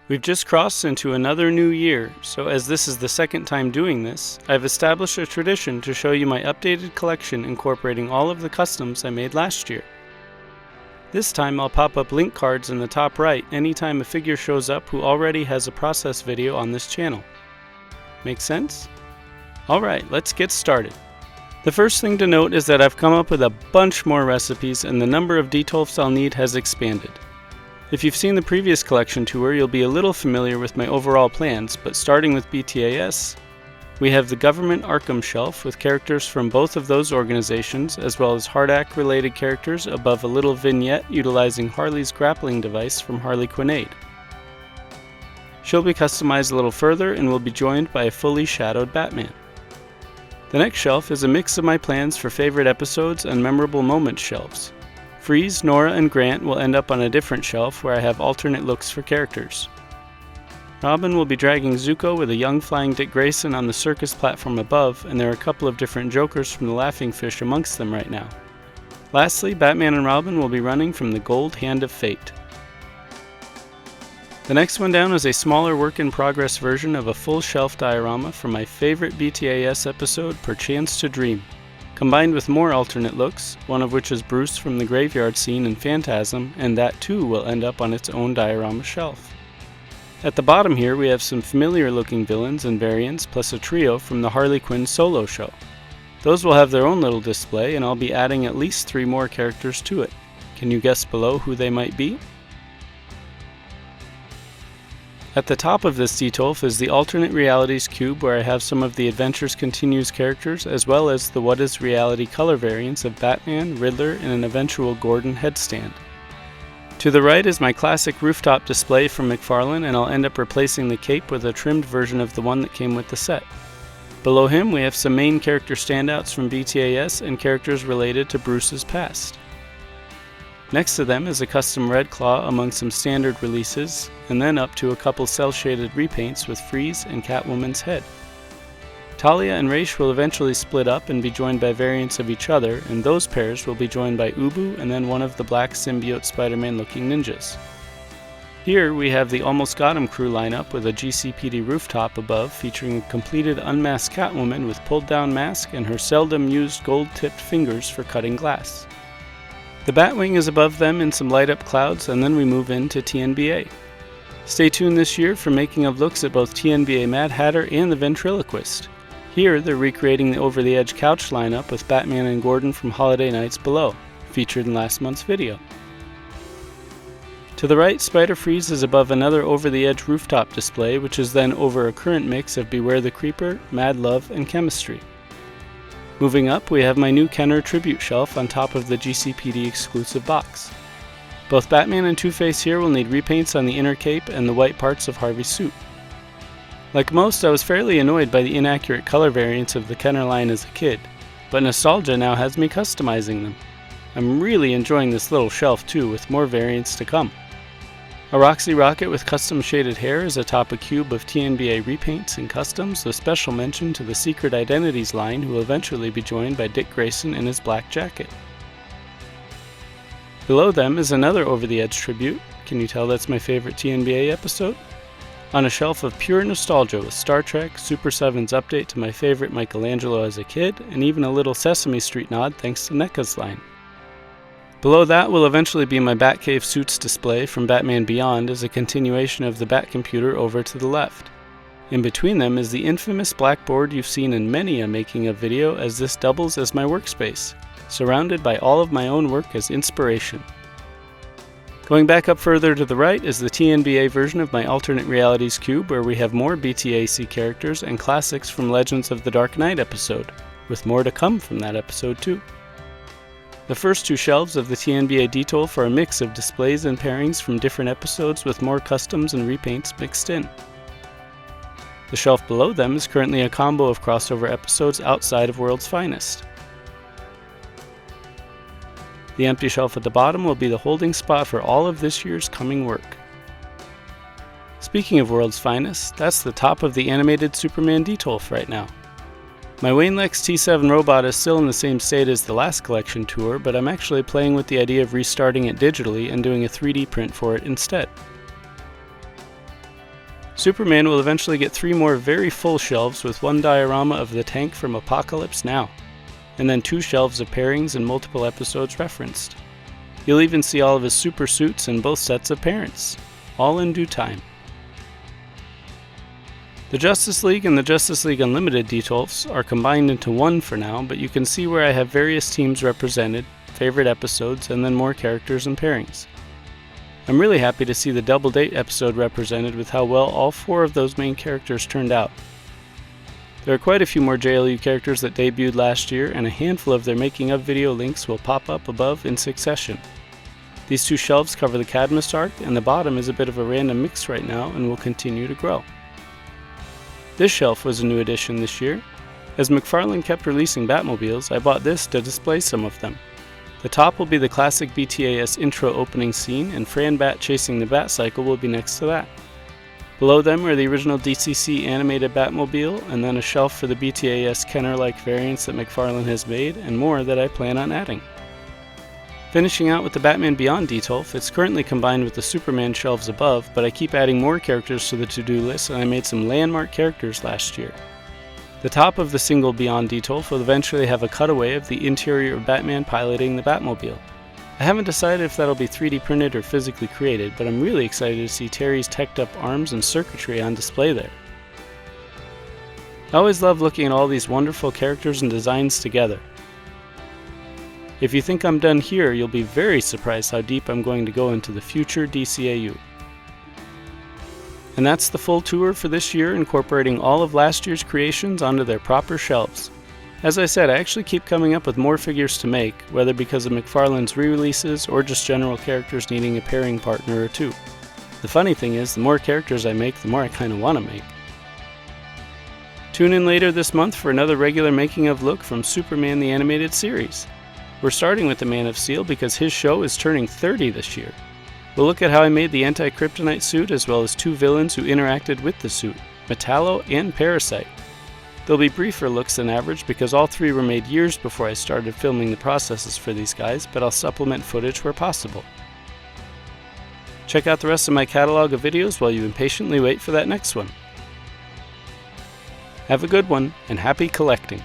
We've just crossed into another new year, so as this is the second time doing this, I've established a tradition to show you my updated collection incorporating all of the customs I made last year. This time I'll pop up link cards in the top right anytime a figure shows up who already has a process video on this channel. Make sense? Alright, let's get started. The first thing to note is that I've come up with a bunch more recipes and the number of detolfs I'll need has expanded. If you've seen the previous collection tour, you'll be a little familiar with my overall plans, but starting with BTAS, we have the Government Arkham shelf with characters from both of those organizations, as well as Hardak related characters above a little vignette utilizing Harley's grappling device from Harley Quinzel. She'll be customized a little further and will be joined by a fully shadowed Batman. The next shelf is a mix of my plans for favorite episodes and memorable moments shelves. Freeze, Nora, and Grant will end up on a different shelf where I have alternate looks for characters. Robin will be dragging Zuko with a young flying Dick Grayson on the circus platform above, and there are a couple of different Jokers from the Laughing Fish amongst them right now. Lastly, Batman and Robin will be running from the Gold Hand of Fate. The next one down is a smaller work-in-progress version of a full shelf diorama from my favorite BTAS episode, Perchance to Dream, combined with more alternate looks, one of which is Bruce from the graveyard scene in Phantasm, and that too will end up on its own diorama shelf. At the bottom here we have some familiar looking villains and variants, plus a trio from the Harley Quinn solo show. Those will have their own little display, and I'll be adding at least 3 more characters to it. Can you guess below who they might be? At the top of this detolf is the Alternate Realities cube where I have some of the Adventures Continues characters as well as the What is Reality color variants of Batman, Riddler, and an eventual Gordon headstand. To the right is my classic rooftop display from McFarlane, and I'll end up replacing the cape with a trimmed version of the one that came with the set. Below him we have some main character standouts from BTAS and characters related to Bruce's past. Next to them is a custom Red Claw among some standard releases, and then up to a couple cel-shaded repaints with Freeze and Catwoman's head. Talia and Raish will eventually split up and be joined by variants of each other, and those pairs will be joined by Ubu and then one of the black symbiote Spider-Man looking ninjas. Here we have the Almost Got 'Em crew lineup with a GCPD rooftop above featuring a completed unmasked Catwoman with pulled down mask and her seldom used gold tipped fingers for cutting glass. The Batwing is above them in some light up clouds, and then we move into TNBA. Stay tuned this year for making of looks at both TNBA Mad Hatter and the Ventriloquist. Here they're recreating the Over the Edge couch lineup with Batman and Gordon from Holiday Nights Below, featured in last month's video. To the right, Spider-Freeze is above another Over the Edge rooftop display, which is then over a current mix of Beware the Creeper, Mad Love, and Chemistry. Moving up, we have my new Kenner tribute shelf on top of the GCPD exclusive box. Both Batman and Two-Face here will need repaints on the inner cape and the white parts of Harvey's suit. Like most, I was fairly annoyed by the inaccurate color variants of the Kenner line as a kid, but nostalgia now has me customizing them. I'm really enjoying this little shelf too, with more variants to come. A Roxy Rocket with custom shaded hair is atop a cube of TNBA repaints and customs, with special mention to the Secret Identities line, who will eventually be joined by Dick Grayson in his black jacket. Below them is another Over the Edge tribute. Can you tell that's my favorite TNBA episode? On a shelf of pure nostalgia with Star Trek, Super 7's update to my favorite Michelangelo as a kid, and even a little Sesame Street nod thanks to NECA's line. Below that will eventually be my Batcave suits display from Batman Beyond as a continuation of the Batcomputer over to the left. In between them is the infamous blackboard you've seen in many a making of video, as this doubles as my workspace, surrounded by all of my own work as inspiration. Going back up further to the right is the TNBA version of my Alternate Realities cube, where we have more BTAC characters and classics from Legends of the Dark Knight episode, with more to come from that episode too. The first 2 shelves of the TNBA detolf are a mix of displays and pairings from different episodes with more customs and repaints mixed in. The shelf below them is currently a combo of crossover episodes outside of World's Finest. The empty shelf at the bottom will be the holding spot for all of this year's coming work. Speaking of World's Finest, that's the top of the animated Superman detolf right now. My Wayne Lex T7 robot is still in the same state as the last collection tour, but I'm actually playing with the idea of restarting it digitally and doing a 3D print for it instead. Superman will eventually get 3 more very full shelves with 1 diorama of the tank from Apocalypse Now, and then 2 shelves of pairings and multiple episodes referenced. You'll even see all of his super suits and both sets of parents, all in due time. The Justice League and the Justice League Unlimited detolfs are combined into one for now, but you can see where I have various teams represented, favorite episodes, and then more characters and pairings. I'm really happy to see the Double Date episode represented with how well all 4 of those main characters turned out. There are quite a few more JLU characters that debuted last year, and a handful of their making of video links will pop up above in succession. These 2 shelves cover the Cadmus arc, and the bottom is a bit of a random mix right now and will continue to grow. This shelf was a new addition this year. As McFarlane kept releasing Batmobiles, I bought this to display some of them. The top will be the classic BTAS intro opening scene, and Fran Bat chasing the Bat Cycle will be next to that. Below them are the original DCC animated Batmobile, and then a shelf for the BTAS Kenner-like variants that McFarlane has made, and more that I plan on adding. Finishing out with the Batman Beyond detolf, it's currently combined with the Superman shelves above, but I keep adding more characters to the to-do list, and I made some landmark characters last year. The top of the single Beyond detolf will eventually have a cutaway of the interior of Batman piloting the Batmobile. I haven't decided if that'll be 3D printed or physically created, but I'm really excited to see Terry's teched up arms and circuitry on display there. I always love looking at all these wonderful characters and designs together. If you think I'm done here, you'll be very surprised how deep I'm going to go into the future DCAU. And that's the full tour for this year, incorporating all of last year's creations onto their proper shelves. As I said, I actually keep coming up with more figures to make, whether because of McFarlane's re-releases or just general characters needing a pairing partner or 2. The funny thing is, the more characters I make, the more I kinda wanna make. Tune in later this month for another regular making of look from Superman the Animated Series. We're starting with the Man of Steel because his show is turning 30 this year. We'll look at how I made the anti-kryptonite suit as well as 2 villains who interacted with the suit, Metallo and Parasite. There'll be briefer looks than average because all 3 were made years before I started filming the processes for these guys, but I'll supplement footage where possible. Check out the rest of my catalog of videos while you impatiently wait for that next one. Have a good one, and happy collecting!